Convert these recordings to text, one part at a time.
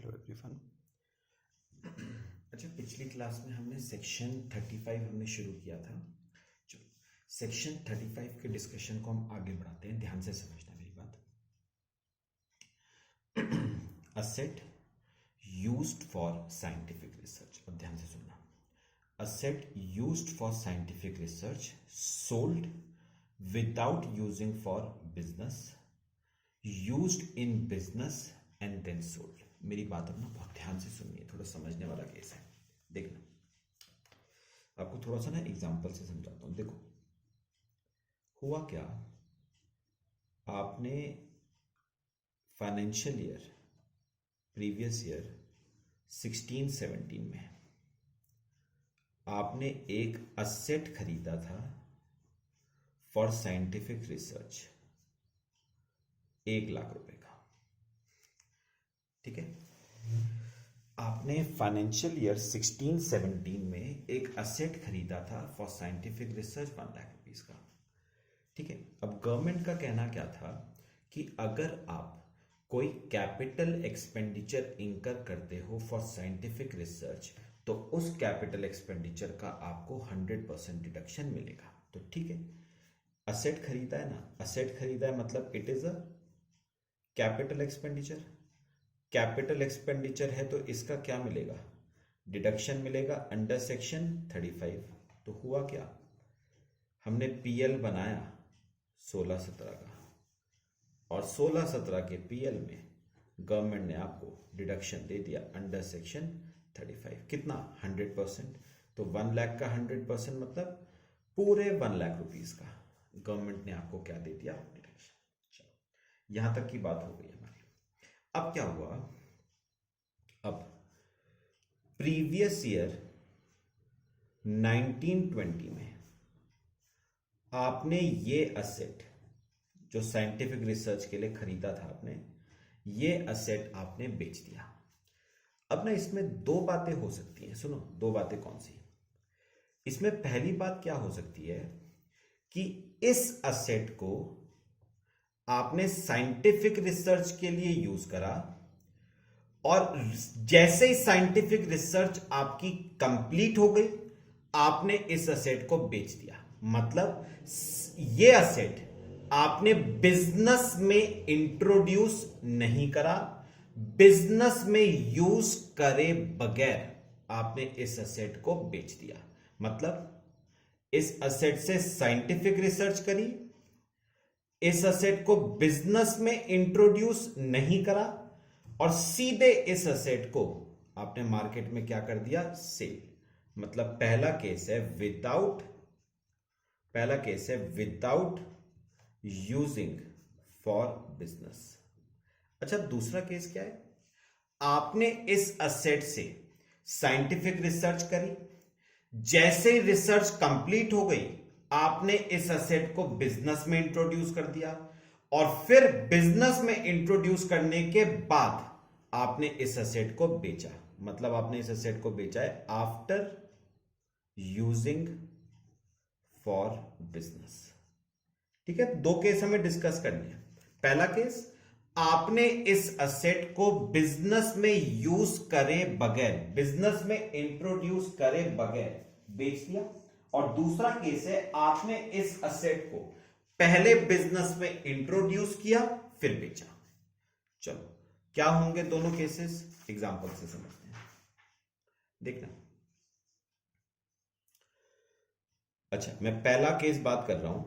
Hello everyone. अच्छा, पिछली class में हमने सेक्शन 35 हमने शुरू किया था। जो सेक्शन 35 के डिस्कशन को हम आगे बढ़ाते हैं, ध्यान से समझना मेरी बात। Asset used for scientific research, अब ध्यान से सुनना। Asset used for scientific research sold without using for business, used in business and then sold. मेरी बात अब ना बहुत ध्यान से सुनिए, थोड़ा समझने वाला केस है। देखना, आपको थोड़ा सा ना एग्जांपल से समझाता हूं। देखो, हुआ क्या, आपने फाइनेंशियल ईयर प्रीवियस ईयर 16-17 में आपने एक असेट खरीदा था फॉर साइंटिफिक रिसर्च 1 लाख रुपए का। ठीक है, आपने फाइनेंशियल ईयर 16-17 में एक असेट खरीदा था for scientific research 1 lakh rupees का। ठीक है, अब गवर्नमेंट का कहना क्या था कि अगर आप कोई कैपिटल एक्सपेंडिचर इंकर करते हो फॉर साइंटिफिक रिसर्च तो उस कैपिटल एक्सपेंडिचर का आपको 100% डिडक्शन मिलेगा। तो ठीक है, असेट खरीदा है ना, असेट खरीदा है मतलब it is a capital expenditure. Capital expenditure है तो इसका क्या मिलेगा, डिडक्शन मिलेगा अंडर सेक्शन 35। तो हुआ क्या, हमने पीएल बनाया 16-17 का, और 16-17 के पीएल में गवर्नमेंट ने आपको डिडक्शन दे दिया अंडर सेक्शन 35। कितना, 100%। तो 1 लाख का 100% मतलब पूरे 1 लाख रुपीस का गवर्नमेंट ने आपको क्या दे दिया, डिडक्शन। चलो, यहां तक की बात हो गई हमारी। अब क्या हुआ, अब प्रीवियस ईयर 1920 में आपने ये असेट जो साइंटिफिक रिसर्च के लिए खरीदा था आपने, ये असेट आपने बेच दिया। अब ना इसमें 2 बातें हो सकती हैं, सुनो 2 बातें। कौन सी? इसमें पहली बात क्या हो सकती है कि इस असेट को आपने साइंटिफिक रिसर्च के लिए यूज करा, और जैसे ही साइंटिफिक रिसर्च आपकी कंप्लीट हो गई आपने इस असेट को बेच दिया। मतलब ये असेट आपने बिजनेस में इंट्रोड्यूस नहीं करा, बिजनेस में यूज करे बगैर आपने इस असेट को बेच दिया। मतलब इस असेट से साइंटिफिक रिसर्च करी, इस असेट को बिजनेस में इंट्रोड्यूस नहीं करा, और सीधे इस असेट को आपने मार्केट में क्या कर दिया, सेल। मतलब पहला केस है विदाउट यूजिंग फॉर बिजनेस। अच्छा, दूसरा केस क्या है, आपने इस असेट से साइंटिफिक रिसर्च करी, जैसे ही रिसर्च कंप्लीट हो गई आपने इस असेट को बिजनेस में इंट्रोड्यूस कर दिया, और फिर बिजनेस में इंट्रोड्यूस करने के बाद आपने इस असेट को बेचा। मतलब आपने इस असेट को बेचा है आफ्टर यूजिंग फॉर बिजनेस। ठीक है, 2 केस हमें डिस्कस करने हैं। पहला केस, आपने इस असेट को बिजनेस में यूज करे बगैर, बिजनेस में इंट्रोड्यूस करे बगैर बेच दिया। और दूसरा केस है, आपने इस असेट को पहले बिजनेस में इंट्रोड्यूस किया फिर बेचा। चलो, क्या होंगे दोनों केसेस, एग्जांपल से समझते हैं। देखना, अच्छा मैं पहला केस बात कर रहा हूं,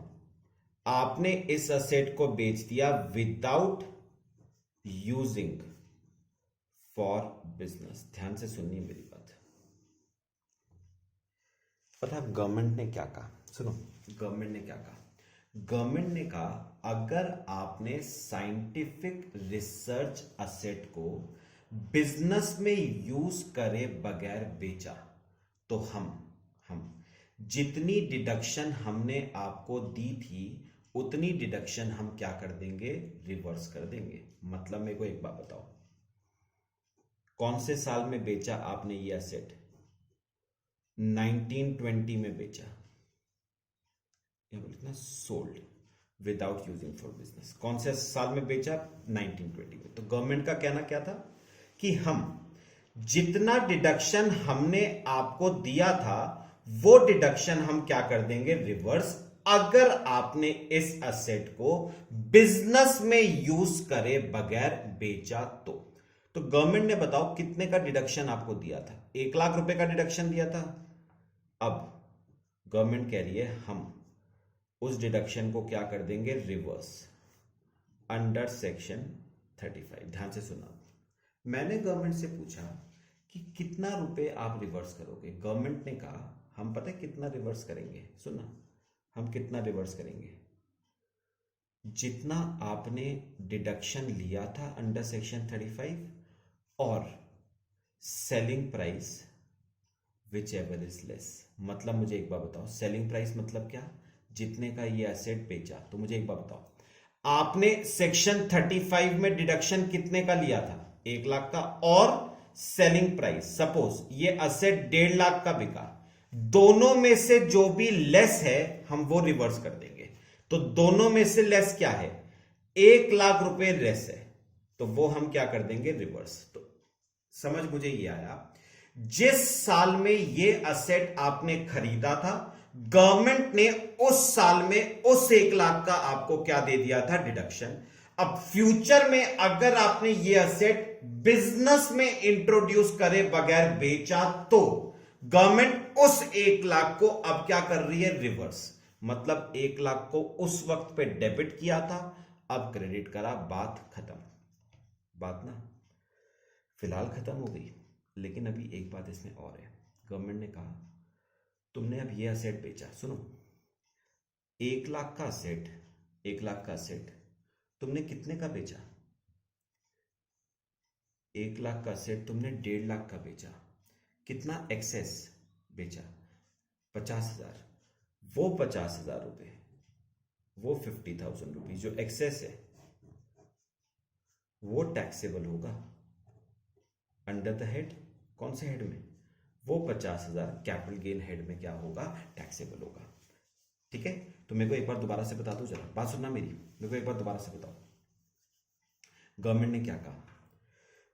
आपने इस असेट को बेच दिया विदाउट यूजिंग फॉर बिजनेस। ध्यान से सुनिए मेरी बात। पता है गवर्नमेंट ने क्या कहा, सुनो गवर्नमेंट ने क्या कहा। गवर्नमेंट ने कहा अगर आपने साइंटिफिक रिसर्च असेट को बिजनेस में यूज करे बगैर बेचा तो हम जितनी डिडक्शन हमने आपको दी थी उतनी डिडक्शन हम क्या कर देंगे, रिवर्स कर देंगे। मतलब मेरे को एक बात बताओ, कौन से साल में बेचा आपने ये असेट? 1920 में बेचा, sold without using for business. कौन से साल में बेचा? 1920 में। तो गवर्नमेंट का कहना क्या था कि हम जितना डिडक्शन हमने आपको दिया था वो डिडक्शन हम क्या कर देंगे, रिवर्स, अगर आपने इस असेट को बिजनेस में यूज करे बगैर बेचा तो गवर्नमेंट ने बताओ कितने का डिडक्शन आपको दिया था, 1 लाख रुपए का डिडक्शन दिया था। अब गवर्नमेंट कह रही है हम उस डिडक्शन को क्या कर देंगे, रिवर्स, अंडर सेक्शन 35। ध्यान से सुना, मैंने गवर्नमेंट से पूछा कि कितना रुपए आप रिवर्स करोगे। गवर्नमेंट ने कहा हम पता है कितना रिवर्स करेंगे, सुना, हम कितना रिवर्स करेंगे, जितना आपने डिडक्शन लिया था अंडर सेक्शन 35 और selling price which ever is less. मतलब मुझे एक बार बताओ, सेलिंग प्राइस मतलब क्या, जितने का ये एसेट बेचा। तो मुझे एक बार बताओ, आपने सेक्शन 35 में डिडक्शन कितने का लिया था, 1 लाख का, और सेलिंग प्राइस सपोज ये एसेट 1.5 लाख का बिका, दोनों में से जो भी लेस है हम वो रिवर्स कर देंगे। तो दोनों में से लेस क्या है, 1 लाख रुपए लेस है, तो वो हम क्या कर देंगे, रिवर्स। तो समझ मुझे ये आया, जिस साल में ये असेट आपने खरीदा था गवर्नमेंट ने उस साल में उस 1 लाख का आपको क्या दे दिया था, डिडक्शन। अब फ्यूचर में अगर आपने ये असेट बिजनेस में इंट्रोड्यूस करे बगैर बेचा तो गवर्नमेंट उस 1 लाख को अब क्या कर रही है, रिवर्स। मतलब 1 लाख को उस वक्त पे डेबिट किया था, अब क्रेडिट करा, बात खत्म। बात ना फिलहाल खत्म हो गई, लेकिन अभी एक बात इसमें और है। गवर्नमेंट ने कहा तुमने अब ये असेट बेचा, सुनो, 1 लाख का असेट, 1 लाख का असेट तुमने कितने का बेचा, 1 लाख का असेट तुमने 1.5 लाख का बेचा। कितना एक्सेस बेचा, 50,000। वो 50,000 रुपए, वो 50,000 रुपीज जो एक्सेस है वो टैक्सेबल होगा अंडर द हेड। कौन से हेड में, वो 50,000 कैपिटल गेन हेड में क्या होगा, टैक्सेबल होगा। ठीक है, तो मेरे को एक बार दोबारा से बता दो, जरा बात सुनना मेरी, मेरे को एक बार दोबारा से बताओ गवर्नमेंट ने क्या कहा।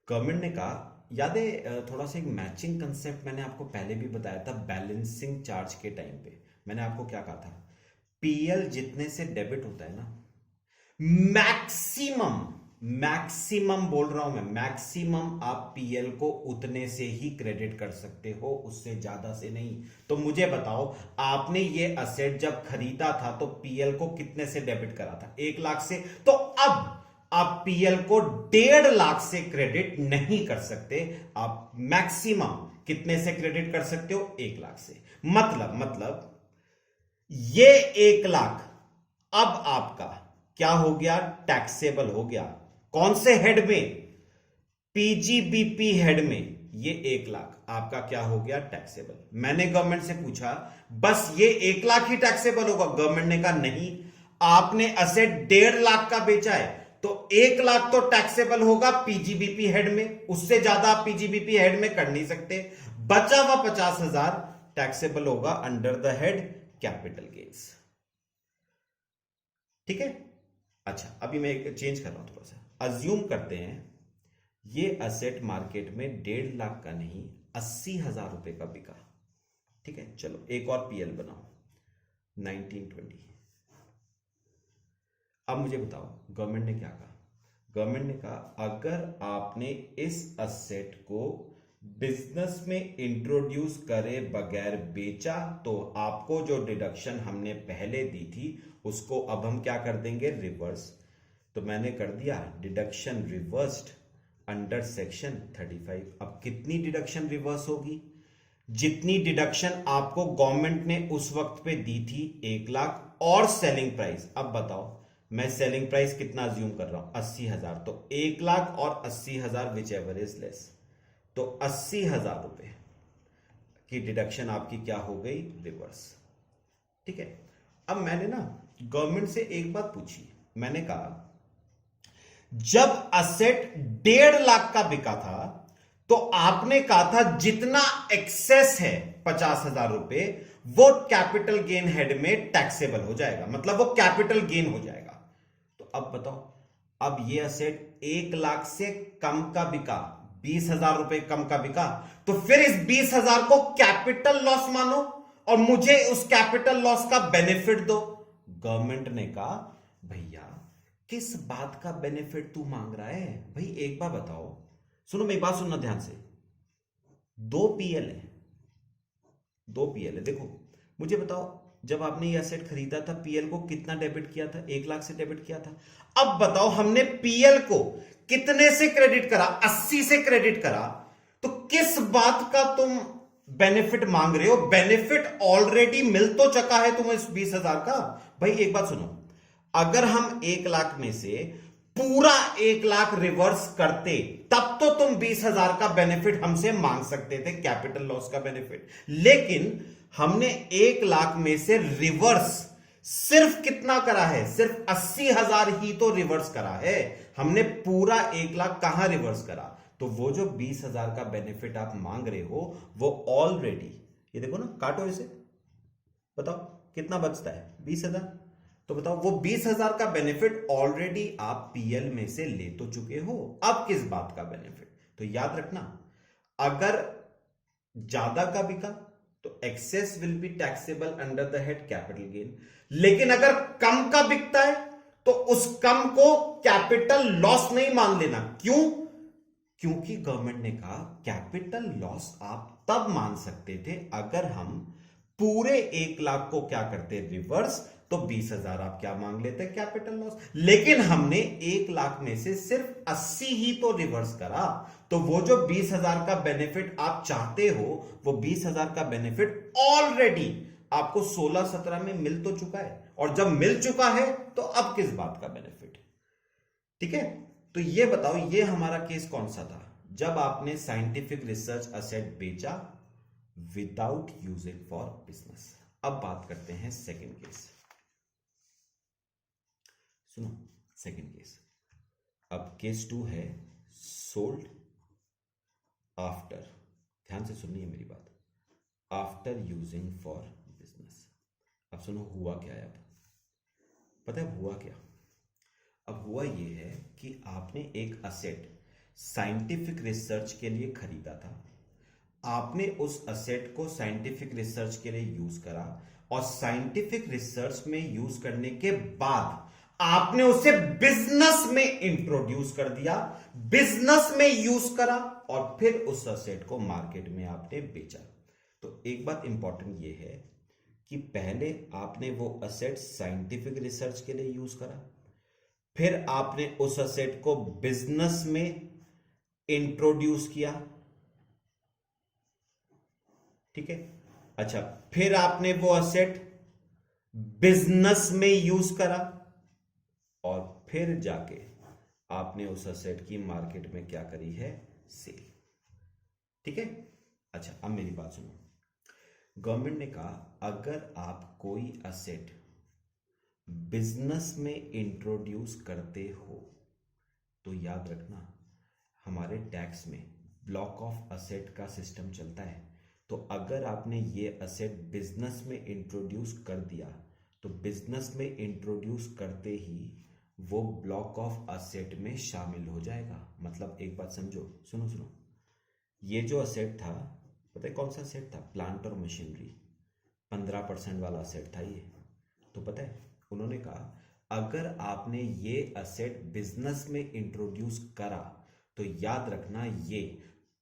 गवर्नमेंट ने कहा, याद है थोड़ा सा एक मैचिंग कंसेप्ट मैंने आपको पहले भी बताया था बैलेंसिंग चार्ज के टाइम पे। मैंने आपको क्या कहा था, पीएल जितने से डेबिट होता है ना, मैक्सिमम बोल रहा हूं मैं, मैक्सिमम आप पीएल को उतने से ही क्रेडिट कर सकते हो, उससे ज्यादा से नहीं। तो मुझे बताओ, आपने ये असेट जब खरीदा था तो पीएल को कितने से डेबिट करा था, 1 लाख से। तो अब आप पीएल को 1.5 लाख से क्रेडिट नहीं कर सकते, आप मैक्सिमम कितने से क्रेडिट कर सकते हो, 1 लाख से। मतलब ये 1 लाख अब आपका क्या हो गया, टैक्सेबल हो गया। कौन से हेड में, पीजीबीपी हेड में ये 1 लाख आपका क्या हो गया, टैक्सेबल। मैंने गवर्नमेंट से पूछा बस ये 1 लाख ही टैक्सेबल होगा, गवर्नमेंट ने कहा नहीं, आपने असेट 1.5 लाख का बेचा है तो 1 लाख तो टैक्सेबल होगा पीजीबीपी हेड में, उससे ज्यादा आप पीजीबीपी हेड में कर नहीं सकते। बचा हुआ 50,000 टैक्सेबल होगा under the head capital gains. ठीक है, अच्छा अभी मैं एक चेंज कर रहा हूं थोड़ा सा। अज्यूम करते हैं ये असेट मार्केट में 1.5 लाख का नहीं 80,000 रुपए का बिका। ठीक है, चलो एक और पीएल बनाओ 1920। अब मुझे बताओ गवर्नमेंट ने क्या कहा। गवर्नमेंट ने कहा अगर आपने इस असेट को बिजनेस में इंट्रोड्यूस करे बगैर बेचा तो आपको जो डिडक्शन हमने पहले दी थी उसको अब हम क्या कर देंगे, रिवर्स। तो मैंने कर दिया डिडक्शन रिवर्स्ड अंडर सेक्शन 35। अब कितनी डिडक्शन रिवर्स होगी, जितनी डिडक्शन आपको गवर्नमेंट ने उस वक्त पे दी थी 1 लाख और सेलिंग प्राइस। अब बताओ मैं सेलिंग प्राइस कितना अज्यूम कर रहा हूं, 80,000। तो 1 लाख और 80,000 विच एवर इज लेस, तो 80,000 रुपए की डिडक्शन आपकी क्या हो गई, रिवर्स। ठीक है, अब मैंने ना गवर्नमेंट से एक बात पूछी, मैंने कहा जब असेट 1.5 लाख का बिका था तो आपने कहा था जितना एक्सेस है 50,000 रुपए वो कैपिटल गेन हेड में टैक्सेबल हो जाएगा, मतलब वो कैपिटल गेन हो जाएगा। तो अब बताओ, अब ये असेट 1 लाख से कम का बिका, 20,000 रुपए कम का बिका, तो फिर इस 20,000 को कैपिटल लॉस मानो और मुझे उस कैपिटल लॉस का बेनिफिट दो। गवर्नमेंट ने कहा भैया किस बात का बेनिफिट तू मांग रहा है भाई, एक बार बताओ। सुनो मेरी बात सुनना ध्यान से। दो पीएल है, देखो मुझे बताओ, जब आपने ये एसेट खरीदा था पीएल को कितना डेबिट किया था? 1 लाख से डेबिट किया था। अब बताओ हमने पीएल को कितने से क्रेडिट करा? 80 से क्रेडिट करा। तो किस बात का तुम बेनिफिट मांग रहे हो? बेनिफिट ऑलरेडी मिल तो चुका है तुम्हें इस 20,000 का। भाई एक बात सुनो, अगर हम 1 लाख में से पूरा 1 लाख रिवर्स करते तब तो तुम 20,000 का बेनिफिट हमसे मांग सकते थे, कैपिटल लॉस का बेनिफिट। लेकिन हमने 1 लाख में से रिवर्स सिर्फ कितना करा है? सिर्फ 80,000 ही तो रिवर्स करा है। हमने पूरा 1 लाख कहां रिवर्स करा? तो वो जो 20,000 का बेनिफिट आप मांग रहे हो वो ऑलरेडी, ये देखो ना, काटो इसे, बताओ कितना बचता है? 20,000। तो बताओ वो 20,000 का बेनिफिट ऑलरेडी आप पीएल में से ले तो चुके हो। अब किस बात का बेनिफिट? तो याद रखना, अगर ज्यादा का बिका तो excess will be taxable under the head capital gain. लेकिन अगर कम का बिकता है तो उस कम को कैपिटल लॉस नहीं मान लेना। क्यों? क्योंकि गवर्नमेंट ने कहा कैपिटल लॉस आप तब मान सकते थे अगर हम पूरे 1 लाख को क्या करते? रिवर्स। तो 20,000 आप क्या मांग लेते? Capital loss. लेकिन हमने 1 लाख में से सिर्फ 80 ही तो रिवर्स करा। तो वो जो 20,000 का बेनिफिट आप चाहते हो, वो 20,000 का बेनिफिट ऑलरेडी आपको 16-17 में मिल तो चुका है। और जब मिल चुका है तो अब किस बात का बेनिफिट? ठीक है, तो ये बताओ, ये हमारा केस कौन सा था? जब आपने साइंटिफिक रिसर्च असेट बेचा विदाउट यूजिंग फॉर बिजनेस। अब बात करते हैं सेकंड केस। सुनो सेकंड केस। अब केस 2 है सोल्ड आफ्टर, ध्यान से सुननी है मेरी बात, आफ्टर यूजिंग फॉर बिजनेस। अब सुनो हुआ क्या है। अब पता है हुआ क्या? अब हुआ ये है कि आपने एक असेट साइंटिफिक रिसर्च के लिए खरीदा था, आपने उस असेट को साइंटिफिक रिसर्च के लिए यूज करा और साइंटिफिक रिसर्च में यूज करने के बाद आपने उसे बिजनेस में इंट्रोड्यूस कर दिया, बिजनेस में यूज करा और फिर उस असेट को मार्केट में आपने बेचा। तो एक बात इंपॉर्टेंट ये है कि पहले आपने वो असेट साइंटिफिक रिसर्च के लिए यूज करा, फिर आपने उस असेट को बिजनेस में इंट्रोड्यूस किया, ठीक है। अच्छा, फिर आपने वो असेट बिजनेस में यूज करा और फिर जाके आपने उस असेट की मार्केट में क्या करी है? सेल, ठीक है। अच्छा अब मेरी बात सुनो। गवर्नमेंट ने कहा अगर आप कोई असेट बिजनेस में इंट्रोड्यूस करते हो तो याद रखना हमारे टैक्स में ब्लॉक ऑफ असेट का सिस्टम चलता है। तो अगर आपने ये असेट बिजनेस में इंट्रोड्यूस कर दिया तो बिजनेस में इंट्रोड्यूस करते ही वो ब्लॉक ऑफ असेट में शामिल हो जाएगा। मतलब एक बात समझो, सुनो सुनो, ये जो असेट था पता है कौन सा असेट था? प्लांट और मशीनरी, 15% वाला असेट था ये। तो पता है उन्होंने कहा अगर आपने ये असेट बिजनेस में इंट्रोड्यूस करा तो याद रखना ये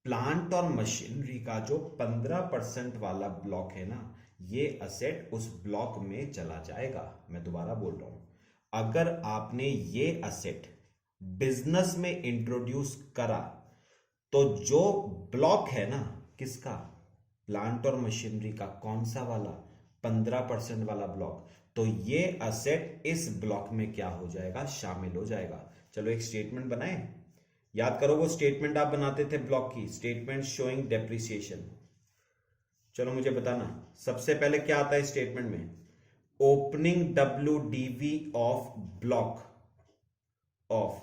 प्लांट और मशीनरी का जो 15% वाला ब्लॉक है ना, ये असेट उस ब्लॉक में चला जाएगा। मैं दोबारा बोल रहा हूं, अगर आपने ये असेट बिजनेस में इंट्रोड्यूस करा तो जो ब्लॉक है ना, किसका? प्लांट और मशीनरी का। कौन सा वाला? 15% वाला ब्लॉक। तो ये असेट इस ब्लॉक में क्या हो जाएगा? शामिल हो जाएगा। चलो एक स्टेटमेंट बनाए, याद करो वो स्टेटमेंट आप बनाते थे ब्लॉक की, स्टेटमेंट शोइंग डेप्रिसिएशन। चलो मुझे बताना सबसे पहले क्या आता है स्टेटमेंट में? Opening WDV of block of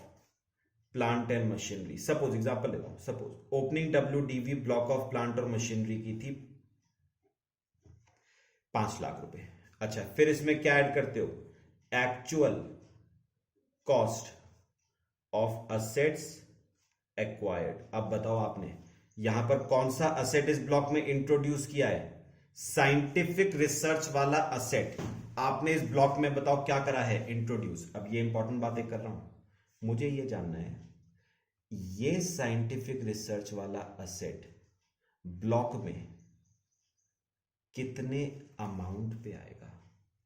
plant and machinery. Suppose example लेता हूं, suppose opening WDV block of plant और मशीनरी की थी 5 लाख रुपए। अच्छा फिर इसमें क्या ऐड करते हो? Actual cost of assets acquired. अब बताओ आपने यहां पर कौन सा असेट इस ब्लॉक में इंट्रोड्यूस किया है? साइंटिफिक रिसर्च वाला असेट आपने इस ब्लॉक में बताओ क्या करा है? इंट्रोड्यूस। अब ये इंपॉर्टेंट बातें कर रहा हूं, मुझे ये जानना है ये साइंटिफिक रिसर्च वाला असेट ब्लॉक में कितने अमाउंट पे आएगा?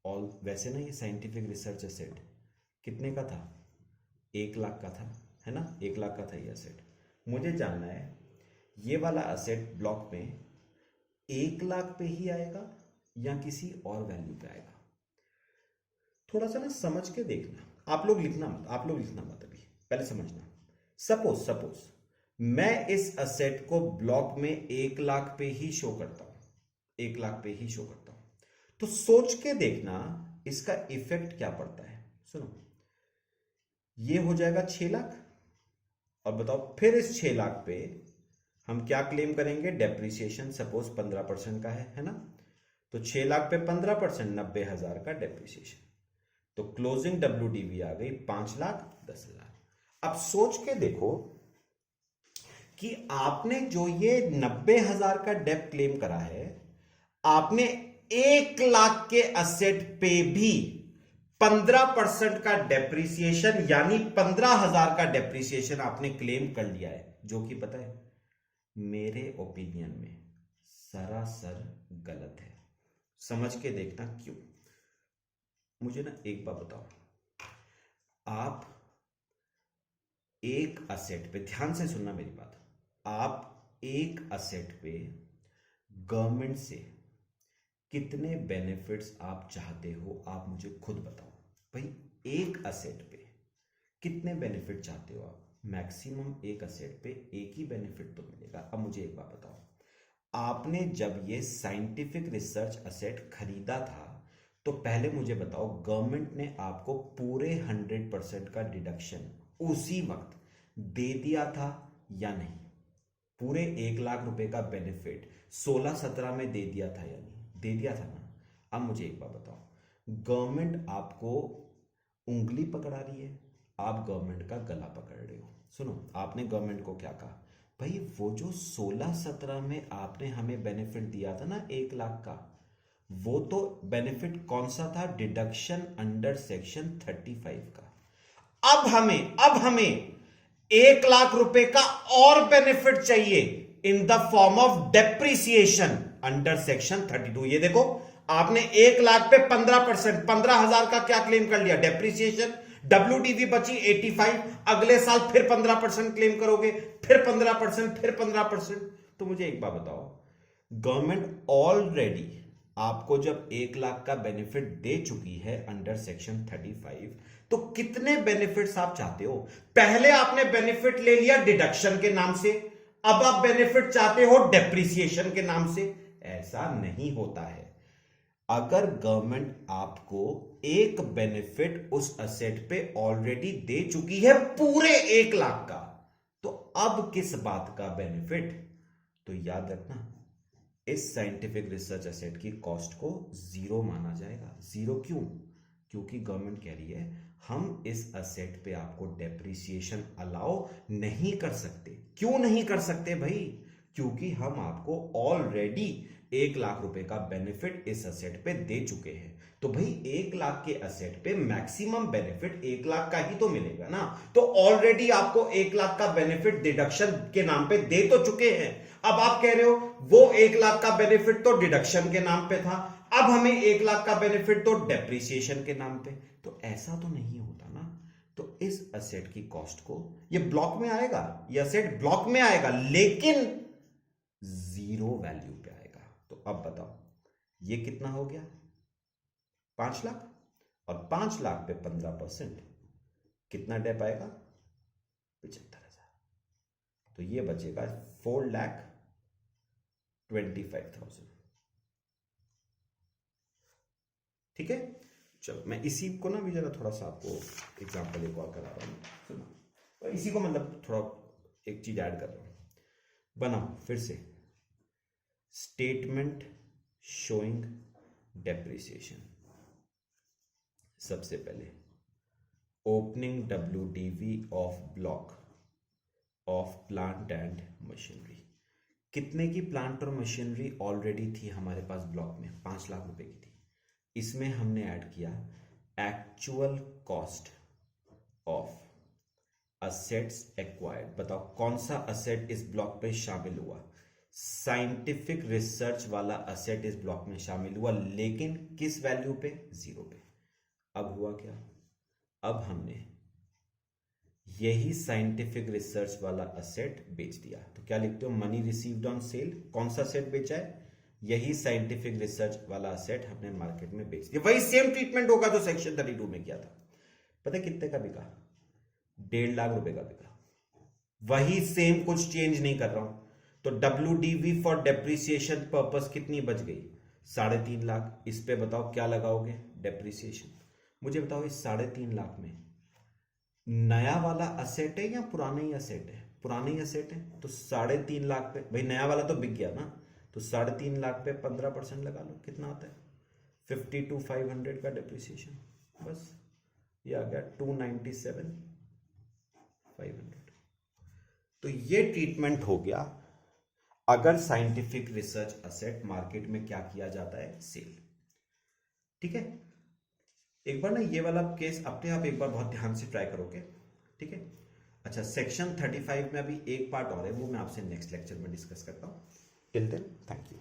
ऑल वैसे ना ये साइंटिफिक रिसर्च असेट कितने का था? 1 लाख का था, है ना? 1 लाख का था ये असेट। मुझे जानना है ये वाला असेट ब्लॉक में 1 लाख पे ही आएगा या किसी और वैल्यू पे आएगा? थोड़ा सा ना समझ के देखना। आप लोग लिखना मत अभी, पहले समझना। सपोज मैं इस असेट को ब्लॉक में 1 लाख पे ही शो करता हूं, 1 लाख पे ही शो करता हूं, तो सोच के देखना इसका इफेक्ट क्या पड़ता है। सुनो, ये हो जाएगा 6 लाख। और बताओ फिर इस 6 लाख पे हम क्या क्लेम करेंगे? डेप्रिसिएशन सपोज 15% का है ना? तो 6 लाख पे 15%, 90,000 का डेप्रिसिएशन। तो क्लोजिंग WDV आ गई 5,10,000। अब सोच के देखो कि आपने जो ये 90,000 का डेप क्लेम करा है, आपने 1 लाख के असेट पे भी 15% का डेप्रिसिएशन यानी 15,000 का डेप्रिसिएशन आपने क्लेम कर लिया है, जो कि पता है मेरे ओपिनियन में सरासर गलत है। समझ के देखना क्यों। मुझे ना एक बात बताओ, आप एक असेट पे ध्यान से सुनना मेरी बात, आप एक असेट पे गवर्नमेंट से कितने बेनिफिट्स आप चाहते हो? आप मुझे खुद बताओ भाई, एक असेट पे कितने बेनिफिट चाहते हो आप? मैक्सिमम एक असेट पे एक ही बेनिफिट तो मिलेगा। अब मुझे एक बात बताओ, आपने जब ये साइंटिफिक रिसर्च असेट खरीदा था तो पहले मुझे बताओ गवर्नमेंट ने आपको पूरे 100% का डिडक्शन उसी वक्त दे दिया था या नहीं? पूरे 1 लाख रुपए का बेनिफिट 16-17 में दे दिया था या नहीं? दे दिया था ना? अब मुझे एक बात बताओ, गवर्नमेंट आपको उंगली पकड़ा रही है, आप गवर्नमेंट का गला पकड़ रहे हो। सुनो, आपने गवर्नमेंट को क्या कहा? भाई वो जो 16-17 में आपने हमें बेनिफिट दिया था ना 1 लाख का, वो तो बेनिफिट कौन सा था? डिडक्शन अंडर सेक्शन 35 का। अब हमें 1 लाख रुपए का और बेनिफिट चाहिए in the form of depreciation under section 32। ये देखो, आपने 1 लाख पे 15%, 15,000 का क्या क्लेम कर लिया? डेप्रिसिएशन। WDV बची 85, अगले साल फिर 15% क्लेम करोगे, फिर 15%, फिर 15%। तो मुझे एक बात बताओ, गवर्नमेंट ऑलरेडी आपको जब 1 लाख का बेनिफिट दे चुकी है अंडर सेक्शन 35, तो कितने बेनिफिट्स आप चाहते हो? पहले आपने बेनिफिट ले लिया डिडक्शन के नाम से, अब आप बेनिफिट चाहते हो डेप्रिसिएशन के नाम से। ऐसा नहीं होता है। अगर गवर्नमेंट आपको एक बेनिफिट उस असेट पे ऑलरेडी दे चुकी है पूरे 1 लाख का, तो अब किस बात का बेनिफिट? तो याद रखना, इस साइंटिफिक रिसर्च असेट की कॉस्ट को जीरो माना जाएगा। जीरो क्यों? क्योंकि गवर्नमेंट कह रही है हम इस असेट पे आपको डेप्रिसिएशन अलाउ नहीं कर सकते। क्यों नहीं कर सकते भाई? क्योंकि हम आपको ऑलरेडी 1 लाख रुपए का बेनिफिट इस असेट पे दे चुके हैं। तो भाई 1 लाख के असेट पे मैक्सिमम बेनिफिट 1 लाख का ही तो मिलेगा ना। तो ऑलरेडी आपको 1 लाख का बेनिफिट डिडक्शन के नाम पे दे तो चुके हैं। अब आप कह रहे हो वो 1 लाख का बेनिफिट तो डिडक्शन के नाम पे था, अब हमें 1 लाख का बेनिफिट तो डेप्रिसिएशन के नाम पे। तो ऐसा तो नहीं होता ना। तो इस असेट की कॉस्ट को, ये ब्लॉक में आएगा, ये असेट ब्लॉक में आएगा लेकिन जीरो वैल्यू पे आएगा। तो अब बताओ ये कितना हो गया? 5 लाख। और 5 लाख पे 15% कितना डेप आएगा? 75,000। तो ये बचेगा 4,25,000। ठीक है, चलो मैं इसी को ना भी जरा थोड़ा सा आपको एग्जांपल एक और करा रहा हूं, सुनो। और इसी को मतलब थोड़ा एक चीज ऐड कर रहा हूं। बनाओ फिर से स्टेटमेंट शोइंग डेप्रिसिएशन। सबसे पहले opening WDV of block of plant and machinery. कितने की प्लांट और मशीनरी ऑलरेडी थी हमारे पास ब्लॉक में? 5 लाख रुपए की थी। इसमें हमने ऐड किया actual cost of assets acquired. बताओ कौन सा असेट इस ब्लॉक पे शामिल हुआ? साइंटिफिक रिसर्च वाला असेट इस ब्लॉक में शामिल हुआ, लेकिन किस वैल्यू पे? 0 पे। अब हुआ क्या? अब हमने यही साइंटिफिक रिसर्च वाला असेट बेच दिया। तो क्या लिखते हो? Money received on sale. कौन सा असेट बेचा है? यही साइंटिफिक रिसर्च वाला असेट हमने मार्केट में बेच दिया। वही सेम ट्रीटमेंट होगा जो सेक्शन 32 में किया था। पता है कितने का बिका? 1.5 लाख रुपए का बिका। वही सेम, कुछ चेंज नहीं कर रहा हूं। तो WDV फॉर डेप्रिसिएशन पर्पस कितनी बच गई? 3.5 लाख। इस पे बताओ क्या लगाओगे? डेप्रिसिएशन। मुझे बताओ इस 3.5 लाख में नया वाला असेट है या पुराना ही असेट है? पुराना ही असेट है। तो 3.5 लाख पे, भाई नया वाला तो बिक गया ना, तो 3.5 लाख पे 15% लगा लो। कितना आता है? 52,500 का डेप्रिसिएशन। बस ये आ गया 297,500। तो ये ट्रीटमेंट हो गया अगर साइंटिफिक रिसर्च असेट मार्केट में क्या किया जाता है? सेल। ठीक है, एक बार ना ये वाला केस अपने आप एक बार बहुत ध्यान से ट्राई करोगे। ठीक है। अच्छा, सेक्शन 35 में अभी एक पार्ट और है, वो मैं आपसे नेक्स्ट लेक्चर में डिस्कस करता हूं। Till then thank you.